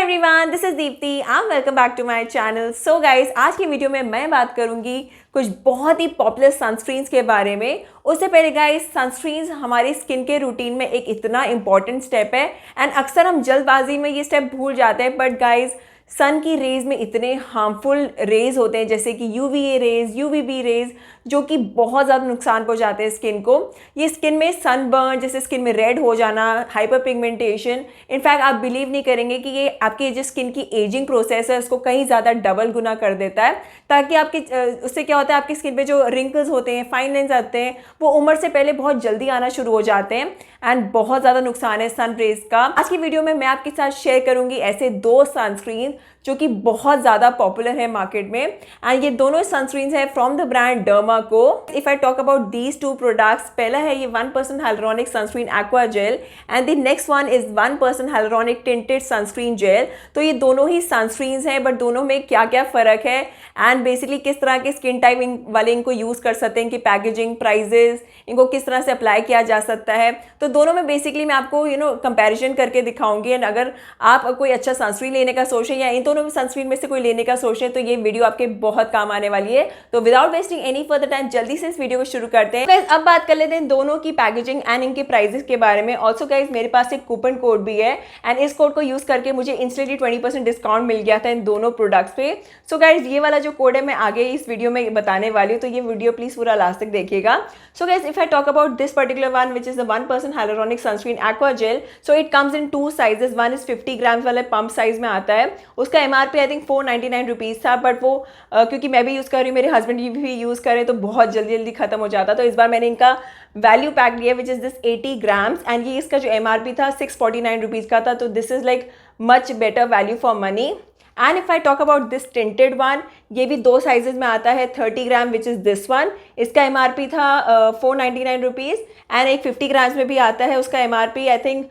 Everyone, this is Deepti and welcome back to my channel. So guys, आज की video में मैं बात करूंगी कुछ बहुत ही पॉपुलर सनस्क्रीन्स के बारे में। उससे पहले गाइस, सनस्क्रीन्स हमारी स्किन के रूटीन में एक इतना इंपॉर्टेंट स्टेप है एंड अक्सर हम जल्दबाजी में ये स्टेप भूल जाते हैं। बट गाइस, सन की रेज में इतने हार्मफुल रेज होते हैं जैसे कि यूवीए रेज, यूवीबी रेज, जो कि बहुत ज़्यादा नुकसान पहुंचाते हैं स्किन को। ये स्किन में सनबर्न, जैसे स्किन में रेड हो जाना, हाइपर पिगमेंटेशन, इनफैक्ट आप बिलीव नहीं करेंगे कि ये आपकी जो स्किन की एजिंग प्रोसेस है उसको कहीं ज़्यादा डबल गुना कर देता है। ताकि आपकी उससे क्या होता है, आपकी स्किन पे जो रिंकल्स होते हैं, फाइन लाइन्स आते हैं, वो उम्र से पहले बहुत जल्दी आना शुरू हो जाते हैं एंड बहुत ज़्यादा नुकसान है सन रेज का। आज की वीडियो में मैं आपके साथ शेयर करूंगी ऐसे दो सनस्क्रीन जो कि बहुत ज़्यादा पॉपुलर है मार्केट में एंड ये दोनों सनस्क्रीन्स है from the brand Dermaco. If I talk about these two products, पहला है ये 1% hyaluronic sunscreen aqua gel and the next one is 1% hyaluronic tinted sunscreen gel. तो ये दोनों ही सनस्क्रीन्स हैं, बट दोनों में क्या क्या फ़र्क है एंड बेसिकली किस तरह के स्किन टाइप वाले इनको यूज़ कर सकते हैं, इनकी पैकेजिंग, प्राइजेस, इनको किस तरह से अप्लाई किया जा सकता है। तो दोनों में बेसिकली मैं आपको कंपैरिजन करके दिखाऊंगी एंड अगर आप कोई अच्छा सनस्क्रीन लेने का सोचें या इन दोनों सनस्क्रीन में से कोई लेने का सोचें तो ये वीडियो आपके बहुत काम आने वाली है। तो without wasting any further time जल्दी से इस वीडियो को शुरू करते हैं। गाइस, अब बात कर लेते हैं दोनों की पैकेजिंग एंड इनके प्राइजेस के बारे में। ऑल्सो गाइस, मेरे पास एक कूपन कोड भी है एंड इस कोड को यूज करके मुझे इंस्टेंटली 20% डिस्काउंट मिल गया था इन दोनों प्रोडक्ट्स पे। सो गाइस, ये वाला जो कोड है मैं आगे इस वीडियो में बताने वाली हूँ, तो ये वीडियो प्लीज पूरा लास्ट तक देखिएगा। So guys, if I talk about this particular one which is the 1% hyaluronic sunscreen aqua jail, so it comes in 2 sizes. One is 50 grams वाले पंप साइज में आता है। उसका एमआरपी आई थिंक 499 रुपीज़ था, but वो क्योंकि मैं भी यूज़ कर रही हूँ, मेरे हस्बैंड भी यूज़ करें, तो बहुत जल्दी जल्दी खत्म हो जाता। तो इस बार मैंने इनका वैल्यू पैक लिया which is this 80 grams and ये इसका जो एमआरपी था 649 रुपीज़ का था। तो this is like much better value for money. And if I talk about this tinted one, ये भी 2 साइजेस में आता है, 30 ग्राम विच इज़ दिस वन। इसका एमआरपी था 499 रुपीज़ एंड एक 50 ग्राम्स में भी आता है, उसका एमआरपी आई थिंक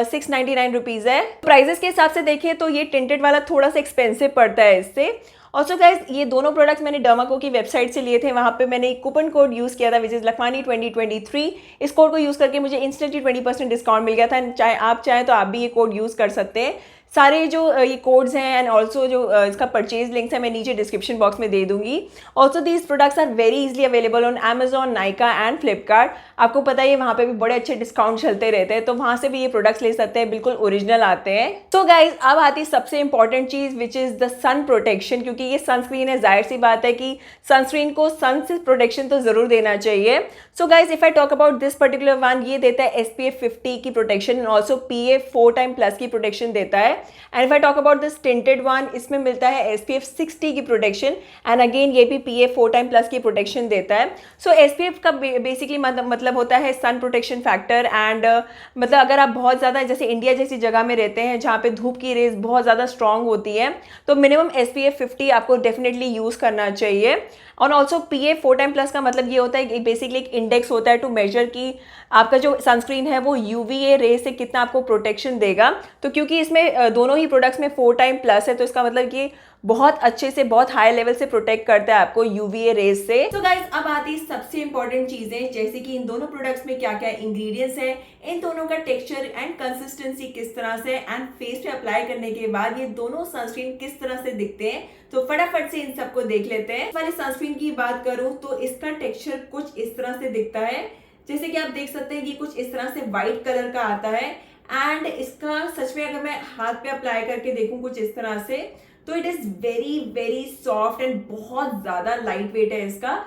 699 रुपीज़ है। प्राइजेस के हिसाब से देखें तो ये टिंटेड वाला थोड़ा सा एक्सपेंसिव पड़ता है इससे। ऑल्सो गाइज, ये दोनों प्रोडक्ट्स मैंने डर्माको की वेबसाइट से लिए थे, वहाँ पे मैंने एक कूपन कोड यूज़ किया था विच इज़ लखवानी 2023। इस कोड को यूज़ करके मुझे इंस्टेंटली 20% डिस्काउंट मिल गया था। चाहे आप चाहें तो आप भी ये कोड यूज़ कर सकते हैं। सारे जो ये कोड्स हैं एंड ऑल्सो जो इसका परचेज लिंक्स है मैं नीचे डिस्क्रिप्शन बॉक्स में दे दूंगी। Also these products are very easily available on Amazon, Nykaa and Flipkart. आपको पता है वहाँ पे भी बड़े अच्छे डिस्काउंट चलते रहते हैं, तो वहाँ से भी ये प्रोडक्ट्स ले सकते हैं, बिल्कुल ओरिजिनल आते हैं। तो गाइज, अब आती सबसे इंपॉर्टेंट चीज़ which is the sun protection, क्योंकि ये सनस्क्रीन है, जाहिर सी बात है कि सनस्क्रीन को सन से प्रोटेक्शन तो ज़रूर देना चाहिए। So guys, if I talk about this particular one, ये देता है SPF 50 की protection and also PA 4x+ की प्रोटेक्शन देता है। And if I talk about this tinted one, इसमें मिलता है SPF 60 की प्रोटेक्शन एंड अगेन ये भी PA 4x+ की प्रोटेक्शन देता है। सो SPF का बेसिकली मतलब होता है सन प्रोटेक्शन फैक्टर एंड मतलब अगर आप बहुत ज़्यादा जैसे इंडिया जैसी जगह में रहते हैं जहाँ पे धूप की रेज बहुत ज़्यादा स्ट्रॉन्ग होती है, तो मिनिमम SPF 50 आपको डेफिनेटली यूज़ करना चाहिए। और ऑल्सो PA 4x+ का मतलब ये होता है कि बेसिकली एक इंडेक्स होता है टू मेजर कि आपका जो सनस्क्रीन है वो UVA रे से कितना आपको प्रोटेक्शन देगा। तो क्योंकि इसमें दोनों ही प्रोडक्ट्स में 4x+ है, तो इसका मतलब कि बहुत अच्छे से, बहुत हाई लेवल से प्रोटेक्ट करता है आपको UVA रेज से। तो गाइज, अब आती सबसे इंपॉर्टेंट चीजें, जैसे कि इन दोनों प्रोडक्ट्स में क्या क्या इंग्रेडिएंट्स हैं, इन दोनों का टेक्सचर एंड कंसिस्टेंसी किस तरह से एंड फेस पे अप्लाई करने के बाद ये दोनों सनस्क्रीन किस तरह से दिखते हैं। तो फटाफट से इन सबको देख लेते हैं। इस वाले सनस्क्रीन की बात करूं तो इसका टेक्सचर कुछ इस तरह से दिखता है, जैसे कि आप देख सकते हैं कि कुछ इस तरह से व्हाइट कलर का आता है एंड इसका सच में अगर मैं हाथ पे अप्लाई करके देखूं कुछ इस तरह से, तो it is very very soft and बहुत ज्यादा लाइट वेट है इसका।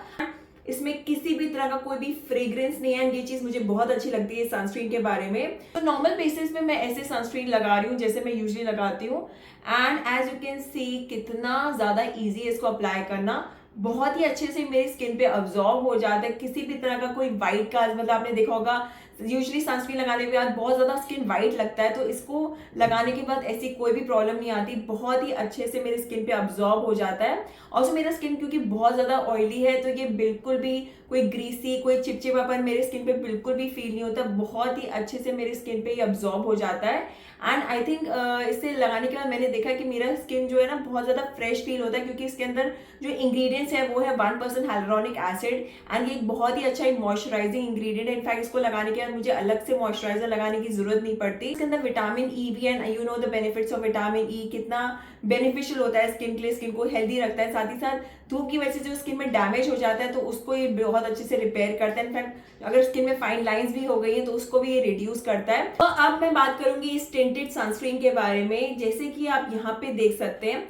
इसमें किसी भी तरह का कोई भी फ्रेग्रेंस नहीं है, ये चीज मुझे बहुत अच्छी लगती है सनस्क्रीन के बारे में। तो नॉर्मल बेसिस पे मैं ऐसे सनस्क्रीन लगा रही हूँ जैसे मैं यूजुअली लगाती हूँ and as you can see कितना ज्यादा इजी है इसको अप्लाई करना। बहुत ही अच्छे से मेरी स्किन पे अब्जॉर्ब हो जाता है, किसी भी तरह का कोई वाइट का, मतलब आपने देखा होगा यूजुअली सनस्क्रीन लगाने के बाद बहुत ज़्यादा स्किन वाइट लगता है, तो इसको लगाने के बाद ऐसी कोई भी प्रॉब्लम नहीं आती, बहुत ही अच्छे से मेरी स्किन पे अब्जॉर्ब हो जाता है। और मेरा स्किन क्योंकि बहुत ज़्यादा ऑयली है, तो ये बिल्कुल भी कोई ग्रीसी, कोई चिपचिपापन मेरे स्किन पे बिल्कुल भी फील नहीं होता, बहुत ही अच्छे से मेरी स्किन पे ये अब्जॉर्ब हो जाता है एंड आई थिंक इसे लगाने के बाद मैंने देखा कि मेरा स्किन जो है ना बहुत ज़्यादा फ्रेश फील होता है, क्योंकि इसके अंदर जो इंग्रेडिएंट्स है वो है 1% हाइलुरोनिक एसिड एंड ये एक बहुत ही अच्छा एक मॉइस्चराइजिंग इंग्रेडिएंट है। इनफैक्ट इसको लगाने के बाद मुझे अलग से मॉइस्चराइजर लगाने की जरूरत नहीं पड़ती। इसके अंदर विटामिन ई भी and you know the benefits of vitamin E कितना बेनिफिशियल होता है स्किन के लिए, स्किन को हेल्दी रखता है। साथ ही साथ धूप की वजह से जो स्किन में डैमेज हो जाता है तो उसको ये बहुत अच्छे से रिपेयर करता है। इनफैक्ट अगर स्किन में फाइन लाइंस भी हो गई है तो उसको भी ये रिड्यूस करता है। तो अब मैं बात करूंगी इस टिंटेड सनस्क्रीन के बारे में। जैसे कि आप यहाँ पे देख सकते हैं,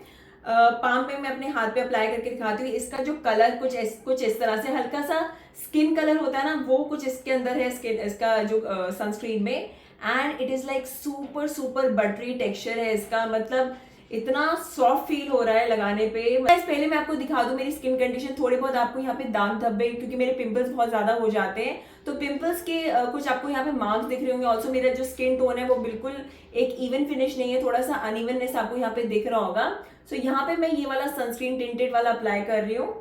पाम में मैं अपने हाथ पे अप्लाई करके दिखाती हूँ। इसका जो कलर कुछ इस तरह से हल्का सा स्किन कलर होता है ना, वो कुछ इसके अंदर है स्किन इसका जो सनस्क्रीन में। And it is like super super buttery texture है इसका, मतलब इतना सॉफ्ट फील हो रहा है लगाने पे। पहले मैं आपको दिखा दूं मेरी स्किन कंडीशन। थोड़े बहुत आपको यहाँ पे दाग धब्बे, क्योंकि मेरे पिंपल्स बहुत ज्यादा हो जाते हैं, तो पिंपल्स के कुछ आपको यहाँ पे मार्क्स दिख रहे होंगे। ऑल्सो मेरा जो स्किन टोन है वो बिल्कुल एक इवन फिनिश नहीं है, थोड़ा सा अनइवननेस आपको यहाँ पे दिख रहा होगा। सो यहाँ पे मैं ये वाला सनस्क्रीन टिंटेड वाला अप्लाई कर रही हूँ।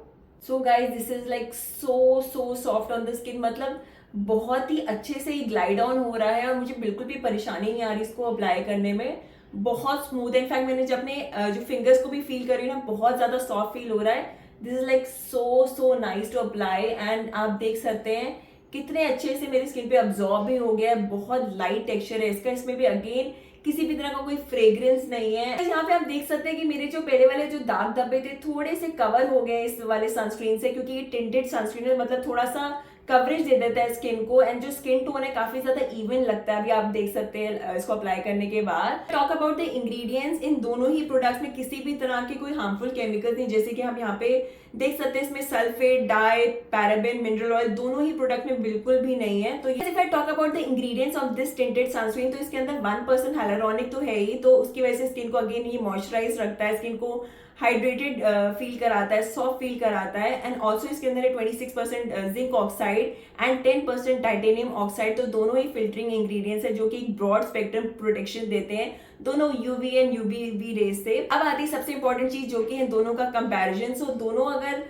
So guys this is like so soft on the skin, मतलब बहुत ही अच्छे से ये ग्लाइड ऑन हो रहा है और मुझे बिल्कुल भी परेशानी नहीं आ रही इसको अप्लाई करने में। बहुत स्मूथ है। इनफैक्ट मैंने जब अपने जो फिंगर्स को भी फील कर रही हूँ ना, बहुत ज्यादा सॉफ्ट फील हो रहा है। This is like so nice to apply and आप देख सकते हैं कितने अच्छे से मेरी स्किन पे अब्जॉर्ब भी हो गया है। बहुत लाइट टेक्सचर है इसका, इसमें भी अगेन किसी भी तरह का कोई फ्रेग्रेंस नहीं है। यहाँ पे आप देख सकते हैं कि मेरे जो पहले वाले जो दाग धब्बे थे थोड़े से कवर हो गए इस वाले सनस्क्रीन से, क्योंकि ये टिंटेड सनस्क्रीन है, मतलब थोड़ा सा कवरेज दे देता है स्किन को। एंड जो स्किन टोन है काफी ज्यादा इवन लगता है, अभी आप देख सकते हैं इसको अप्लाई करने के बाद। टॉक अबाउट द इंग्रेडिएंट्स, इन दोनों ही प्रोडक्ट्स में किसी भी तरह के कोई हार्मफुल केमिकल्स नहीं, जैसे कि हम यहाँ पे देख सकते हैं इसमें sulphate, dye, paraben, mineral oil दोनों ही प्रोडक्ट में बिल्कुल भी नहीं है। तो if I talk about the ingredients of this tinted sunscreen, तो इसके अंदर 1% हाइलुरोनिक तो है ही, तो उसकी वजह से स्किन को अगेन ये मॉइस्चराइज रखता है, स्किन को हाइड्रेटेड फील कराता है, सॉफ्ट फील कराता है। एंड ऑल्सो इसके अंदर है 26% zinc oxide and 10% titanium oxide, तो दोनों ही फिल्टरिंग इंग्रेडिएंट्स है जो कि एक ब्रॉड स्पेक्ट्रम प्रोटेक्शन देते हैं दोनों यूवी एंड यूवीबी रेज से। अब आती है सबसे इंपॉर्टेंट चीज जो कि है दोनों का कंपैरिजन। सो दोनों अगर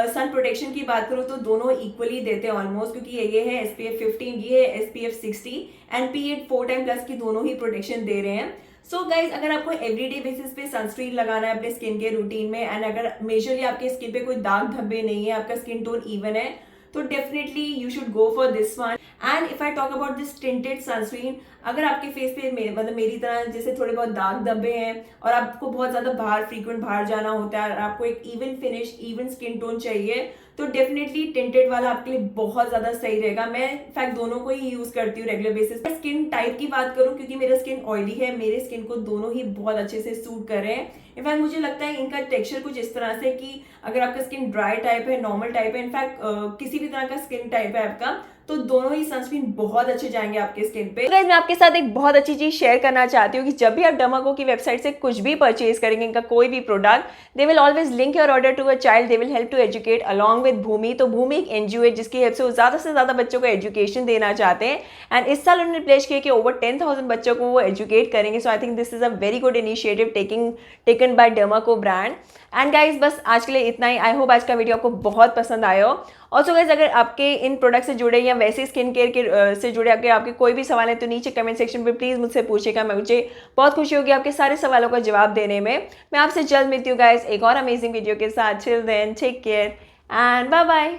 सन प्रोटेक्शन की बात करूं तो दोनों इक्वली देते हैं ऑलमोस्ट, क्योंकि ये है SPF 15, ये है SPF 60 एंड PA 4x+ की दोनों ही प्रोटेक्शन दे रहे हैं। सो गाइज अगर आपको एवरीडे बेसिस पे सनस्क्रीन लगाना है अपने स्किन के रूटीन में, एंड अगर मेजरली आपके स्किन पे कोई दाग धब्बे नहीं है, आपका स्किन टोन इवन है, तो definitely you should go for this one. And if I talk about this tinted sunscreen, अगर आपके फेस पे मतलब मेरी तरह जैसे थोड़े बहुत दाग धब्बे हैं और आपको बहुत ज्यादा फ्रीक्वेंट बाहर जाना होता है और आपको एक even finish, even skin tone चाहिए, तो डेफिनेटली टिंटेड वाला आपके लिए बहुत ज्यादा सही रहेगा। मैं इनफैक्ट दोनों को ही यूज करती हूँ रेगुलर बेसिस पे। स्किन टाइप की बात करूँ, क्योंकि मेरा स्किन ऑयली है, मेरे स्किन को दोनों ही बहुत अच्छे से सूट कर रहे हैं। इनफैक्ट मुझे लगता है इनका टेक्सचर कुछ इस तरह से कि अगर आपका स्किन ड्राई टाइप है, नॉर्मल टाइप है, इनफैक्ट किसी भी तरह का स्किन टाइप है आपका, तो दोनों ही सनस्क्रीन बहुत अच्छे जाएंगे आपके स्किन पे। गाइस मैं आपके साथ एक बहुत अच्छी चीज शेयर करना चाहती हूँ कि जब भी आप डर्माको की वेबसाइट से कुछ भी परचेज करेंगे, इनका कोई भी product, they will always link your order to a child, they will help to educate along with Bhoomi. तो भूमि एक NGO है जिसकी हेल्प से वो ज्यादा से ज्यादा बच्चों को एजुकेशन देना चाहते हैं, एंड इस साल उन्होंने प्लेस किया कि ओवर 10,000 बच्चों को वो एजुकेट करेंगे। So I think this is a very good initiative taken by Dermaco brand. And guys बस आज के लिए इतना ही। आई होप आज का वीडियो आपको बहुत पसंद आया हो। ऑल्सो गाइज अगर आपके इन प्रोडक्ट से जुड़े या वैसे स्किन केयर के से जुड़े अगर आपके कोई भी सवाल है तो नीचे कमेंट सेक्शन पे प्लीज़ मुझसे पूछेगा। मुझे बहुत खुशी होगी आपके सारे सवालों का जवाब देने में। मैं आपसे जल्द मिलती हूँ गाइज एक और अमेजिंग वीडियो के साथ। Till then take care and bye bye.